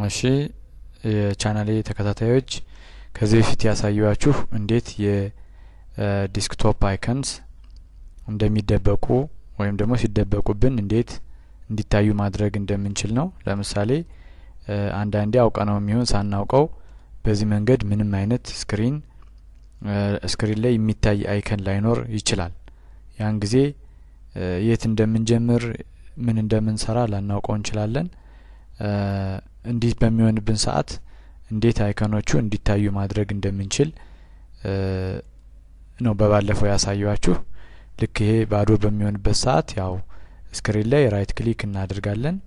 እሺ የቻናሌ ተከታታዮች ከዚህ በፊት ያሳየዋችሁ እንዴት የዲስክቶፕ አይኮንስ እንደሚደበቁ ወይም ደግሞ ሲደበቁብን እንዴት እንዲታዩ ማድረግ እንደምንችል ነው። ለምሳሌ አንዳንዴ አውቀነው የሚሆን ሳናውቀው በዚህ መንገድ ምንም አይነት ስክሪን ላይ የሚታይ አይኮን ላይኖር ይችላል። ያን ጊዜ የት እንደምንጀምር ምን እንደምንሰራ ላናውቀው እንችላለን። እንዲህ በሚሆንብን ሰዓት እንዴት አይኮኖቹ እንዲታዩ ማድረግ እንደምንችል ነው በባለፈው ያሳየዋችሁ። ልክ ይሄ ባዶ በሚሆንበት ሰዓት ያው ስክሪን ላይ ራይት ክሊክ እናደርጋለን።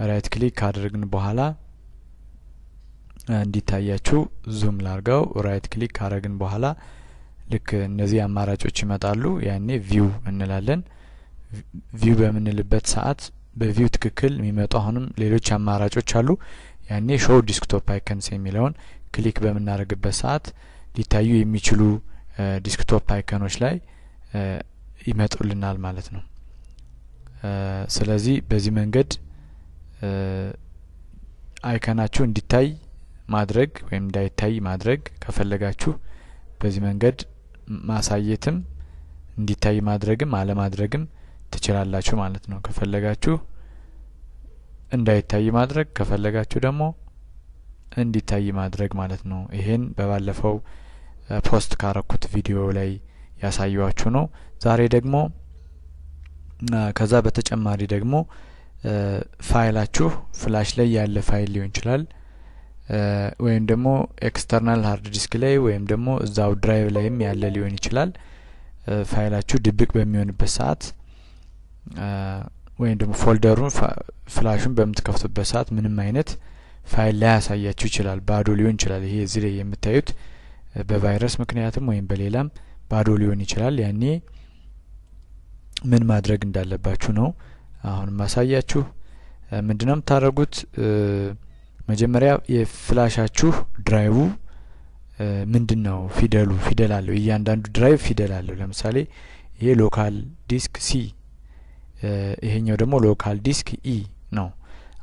ራይት ክሊክ ካደረግን በኋላ እንዲታያችሁ ዙም ላርገው። ራይት ክሊክ ካደረግን በኋላ ልክ እነዚህ አማራጮች ይመጣሉ። ያኔ ቪው እንላለን። ቪው በምንልበት ሰዓት በቪው ትክክል የሚመጡ አሁንም ሌሎች አማራጮች አሉ። ያኔ ሾው ዲስክቶፕ አይኮንስ የሚለውን ክሊክ በመናደርግበት ሰዓት ሊታዩ የሚችሉ ዲስክቶፕ አይኮኖች ላይ ይመጡልናል ማለት ነው። ስለዚህ በዚህ መንገድ አይኮናችሁ እንዲታይ ማድረግ ወይም እንዳይታይ ማድረግ ከፈለጋችሁ በዚህ መንገድ ማሳየትም እንዲታይ ማድረግም አለማድረግም ትችላላችሁ ማለት ነው። ከፈለጋችሁ እንዳይታይ ማድረግ ከፈለጋችሁ ደግሞ እንዲታይ ማድረግ ማለት ነው። ይሄን በባለፈው ፖስት ካረኩት ቪዲዮ ላይ ያሳየዋችሁ ነው። ዛሬ ደግሞ ከዛ በተጨማሪ ደግሞ ፋይላችሁ ፍላሽ ላይ ያለ ፋይል ሊሆን ይችላል ወይም ደግሞ ኤክስተርናል ሃርድ ዲስክ ላይ ወይም ደግሞ እዛው ድራይቭ ላይም ያለ ሊሆን ይችላል። ፋይላችሁ ድብቅ በሚሆንበት ሰዓት ወይም ደግሞ ፎልደሩን ፍላሹን በምትከፍቱበት ሰዓት ምንም አይነት ፋይል ላይ ያሳያችሁ ይችላል። ባዶ ሊሆን ይችላል። ይሄ እዚህ ላይ የምታዩት በቫይረስ ምክንያትም ወይም በሌላም ባዶ ሊሆን ይችላል። ያኔ ምን ማድረግ እንዳለባችሁ ነው አሁን ማሳያችሁ። ምንድነው የምታደርጉት? መጀመሪያ የፍላሻችሁ ድራይቡ ምንድነው ፊደል አለው። እያንዳንዱ ድራይቭ ፊደል አለው። ለምሳሌ ይሄ ሎካል ዲስክ ሲ፣ ይሄኛው ደግሞ ሎካል ዲስክ ኢ ነው።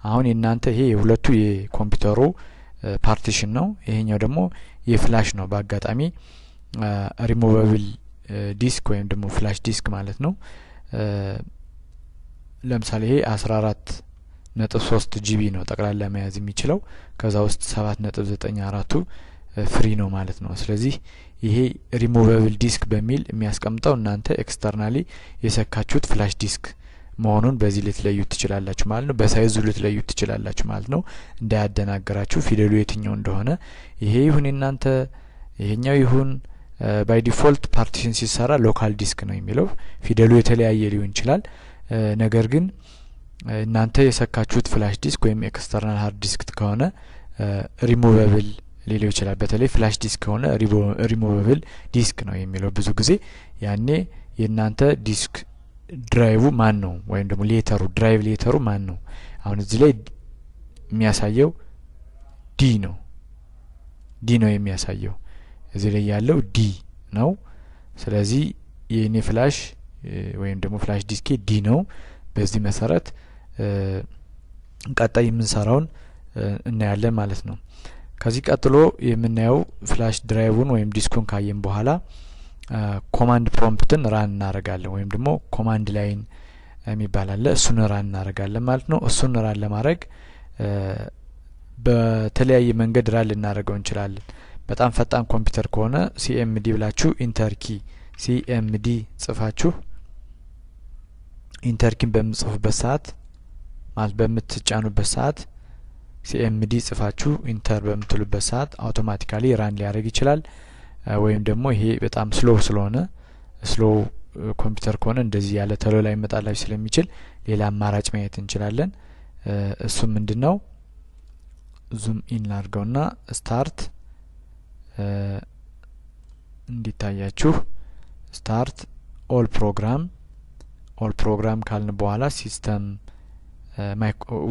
አሁን የናንተ ይሄ የሁለቱ የኮምፒውተሩ ፓርቲሽን ነው። ይሄኛው ደግሞ የፍላሽ ነው። በአጋጣሚ ሪሙቨብል ዲስክ ወይም ደግሞ ፍላሽ ዲስክ ማለት ነው። ለምሳሌ ይሄ 14.3 ጂቢ ነው ጠቅላላ መያዝ የሚችለው። ከዛ ውስጥ 7.94ቱ ፍሪ ነው ማለት ነው። ስለዚህ ይሄ ሪሙቨብል ዲስክ በሚል የሚያስቀምጠው እናንተ ኤክስተርናሊ የሰካችሁት ፍላሽ ዲስክ መሆኑን በዚህ ልትለዩት ትችላላችሁ ማለት ነው። በሳይዙ ልትለዩት ትችላላችሁ ማለት ነው። እንዳያደናገራችሁ ፊደሉ የትኛው እንደሆነ ይሄ ይሁን እናንተ ይሄኛው ይሁን ባይ ዲፎልት ፓርቲሽን ሲሰራ ሎካል ዲስክ ነው የሚለው። ፊደሉ የተለያየ ሊሆን ይችላል። ነገር ግን እናንተ የሰካችሁት ፍላሽ ዲስክ ወይም ኤክስተርናል ሃርድ ዲስክ ከሆነ ሪሙቨብል ሊለው ይችላል። በተለይ ፍላሽ ዲስክ ከሆነ ሪሙቨብል ዲስክ ነው የሚለው ብዙ ጊዜ። ያኔ የናንተ ዲስክ ድራይቭ ማን ነው ወይም ደግሞ ሌተሩ ድራይቭ ሌተሩ ማን ነው? አሁን እዚህ ላይ የሚያሳየው ዲ ነው የሚያሳየው። እዚህ ላይ ያለው ዲ ነው። ስለዚህ የኔ ፍላሽ ወይም ደግሞ ፍላሽ ዲስኬ ዲ ነው። በዚህ መሰረት ቀጣይ የምንሰራውን እናያለን ማለት ነው። ከዚህ ቀጥሎ የምናየው ፍላሽ ድራይቭን ወይም ዲስኩን ካየን በኋላ ኮማንድ ፕሮምፕትን ራን እናደርጋለን ወይም ደግሞ ኮማንድ ላይን የሚባል አለ። እሱን ራን እናደርጋለን ማለት ነው። እሱን ራን ለማድረግ በተለያየ መንገድ ራን ልናደርገው እንችላለን። በጣም ፈጣን ኮምፒውተር ከሆነ ሲኤምዲ ብላችሁ ኢንተር ኪ ሲኤምዲ ጽፋችሁ ኢንተር ኪን በምትጽፉበት ሰዓት ማለት በምትጫኑበት ሰዓት ሲኤምዲ ጽፋችሁ ኢንተር በምትሉበት ሰዓት አውቶማቲካሊ ራን ሊያደርግ ይችላል። ወይም ደግሞ ይሄ በጣም ስሎው ኮምፒውተር ከሆነ እንደዚህ ያለ ተሎ ላይ መጣላችሁ ስለሚችል ሌላ አማራጭ ማየት እንችላለን። እሱ ምንድነው? ዙም ኢን ላድርገውና ስታርት እንዲታያችሁ ስታርት ኦል ፕሮግራም ካልን በኋላ ሲስተም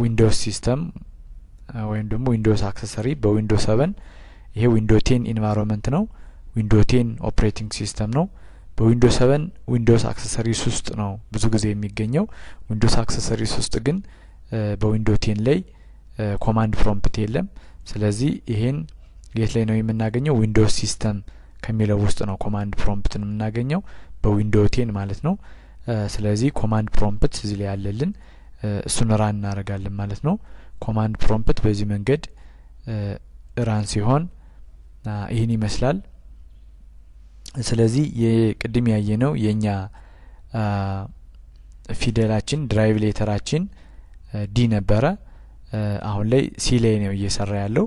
ዊንዶውስ ሲስተም ወይም ደግሞ ዊንዶውስ አክሰሰሪ በዊንዶውስ 7 ይሄ ዊንዶው 10 ኢንቫይሮንመንት ነው። ዊንዶው 10 ኦፕሬቲንግ ሲስተም ነው። በዊንዶውስ 7 ዊንዶውስ አክሰሰሪስ ውስጥ ነው ብዙ ጊዜ የሚገኘው። ዊንዶውስ አክሰሰሪስ ውስጥ ግን በዊንዶው 10 ላይ ኮማንድ ፕሮምፕት የለም ስለዚህ ይሄን የት ላይ ነው የምናገኘው ዊንዶውስ ሲስተም ከሚለው ውስጥ ነው ኮማንድ ፕሮምፕትን የምናገኘው በዊንዶው 10 ማለት ነው ስለዚህ ኮማንድ ፕሮምፕት እዚህ ላይ ያለልን እሱን ራን እናደርጋለን ማለት ነው ኮማንድ ፕሮምፕት በዚህ መንገድ ራን ሲሆን ይሄን ይመስላል ስለዚህ የቅድም ያየነው የኛ ፊደላችን ድራይቭ ሌተራችን ዲ ነበረ አሁን ላይ ሲ ላይ ነው እየሰራ ያለው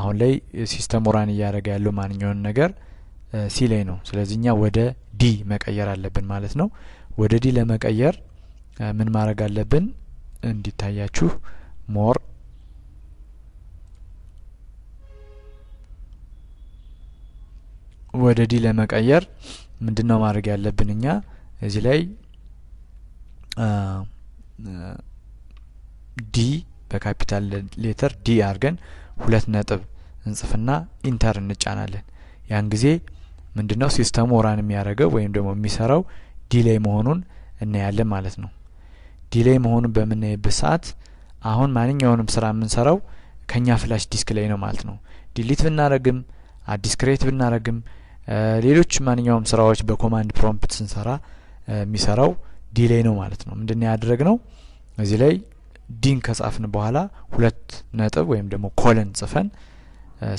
አሁን ላይ ሲስተሙ ራን ያደርጋ ያለው ማንኛውን ነገር ሲ ላይ ነው ስለዚህኛ ወደ ዲ መቀየር አለብን ማለት ነው ወደ ዲ ለመቀየር ምን ማድረግ አለብን እንዲታያችሁ ሞር ወደ ዲ ለመቀየር ምንድነው ማድረግ ያለብንኛ እዚህ ላይ ዲ በካፒታል ሌተር ዲ አድርገን ሁለት ነጥብ እንጽፍና ኢንተር እንጫናለን ያን ጊዜ ምንድነው ሲስተሙ ራን የሚያደርገው ወይም ደግሞ የሚሰራው ዲሌይ መሆኑን እናያለን ማለት ነው ዲሌይ መሆኑን በመናይበት ሰዓት አሁን ማንኛውንም ስራ የምንሰራው ከኛ ፍላሽ ዲስክ ላይ ነው ማለት ነው ዲሊት ብናረግም አዲስ ክሬት ብናረግም ሌሎች ማንኛውም ስራዎች በኮማንድ ፕሮምፕት ስንሰራ የሚሰራው ዲሌይ ነው ማለት ነው ምንድነው ያደረግነው እዚህ ላይ ዲን ከጻፍን በኋላ ሁለት ነጥብ ወይም ደግሞ ኮለን ጽፈን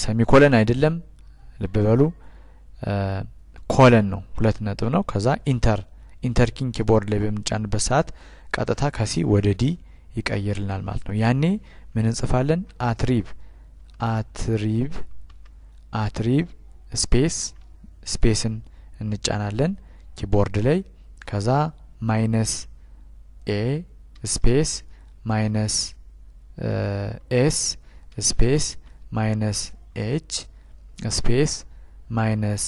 ሰሚኮለን አይደለም ልብ በሉ ኮለን ነው ሁለት ነጥብ ነው ከዛ ኢንተር ኪን ኪቦርድ ላይ በመጫንበት ሰዓት ቀጥታ ከሲ ወደ ዲ ይቀየርልናል ማለት ነው ያኔ ምን እንጽፋለን አትሪቭ ስፔስን እንጫናለን ኪቦርድ ላይ ከዛ ማይነስ ኤ ስፔስ ማይነስ ኤስ ስፔስ ማይነስ ኤች ስፔስ ማይነስ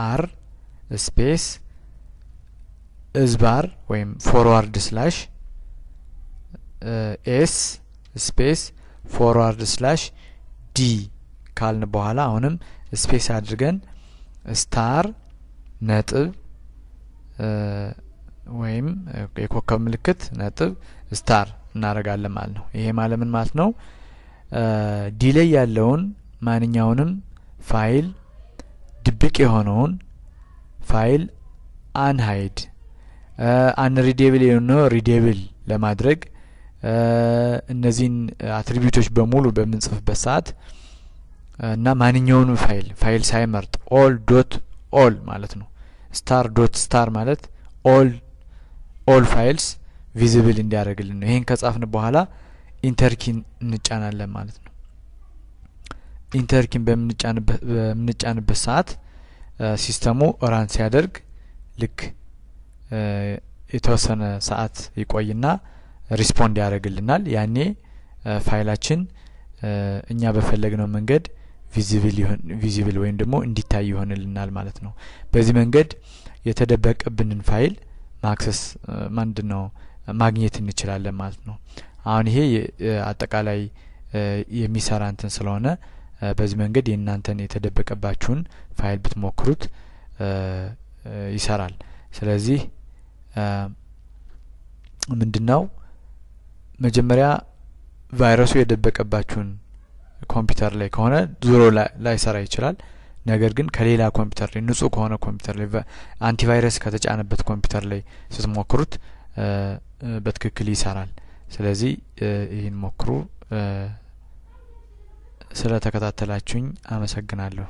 አር ስፔስ እዝባር ወይም ፎርዋርድ ስላሽ ኤስ ስፔስ ፎርዋርድ ስላሽ ዲ ካልን በኋላ አሁንም ስፔስ አድርገን ስታር ነጥብ ወይም የኮከብ ምልክት ነጥብ ስታር እናረጋለን ማለት ነው ይሄ ማለት ምን ማለት ነው ዲሌይ ያለውን ማንኛውንም ፋይል ድብቅ የሆነውን ፋይል አንሃይድ አንሪዴብል ነው ሪዴብል ለማድረግ እነዚህን አትሪቢዩቶች በሙሉ በመንጽፍበት ሰዓት እና ማንኛውንም ፋይል ሳይመርጥ all ማለት ነው star ማለት all files visible እንዲያደርግልን ነው ይሄን ከጻፍን በኋላ ኢንተር ኪን እንጫናለን ማለት ነው ኢንተር ኪን በምንጫንበት ሰዓት ሲስተሙ ራን ሲያደርግ ልክ የተወሰነ ሰዓት ይቆይና ሪስፖንድ ያደርግልናል ያኔ ፋይላችን እኛ በፈለግነው መንገድ ቪዚብል ወይም ደግሞ እንዲታይ ይሆንልናል ማለት ነው በዚህ መንገድ የተደበቀብንን ፋይል ማግኘት እንችላለን ማለት ነው አሁን ይሄ አጠቃላይ የሚሰራ እንትን ስለሆነ በዚህ መንገድ የእናንተን የተደበቀባችሁን ፋይል ብትሞክሩት ይሰራል ስለዚህ ምንድነው መጀመሪያ ቫይረሱ የደበቀባችሁን ኮምፒውተር ላይ ከሆነ ዙሮ ላይ ሰራ ይችላል ነገር ግን ከሌላ ኮምፒውተር ላይ ንጹህ ከሆነ ኮምፒውተር ላይ አንቲቫይረስ ከተጫነበት ኮምፒውተር ላይ ስትሞክሩት በትክክል ይሰራል ስለዚህ ይሄን ሞክሩ ስለተከታተላችሁኝ አመሰግናለሁ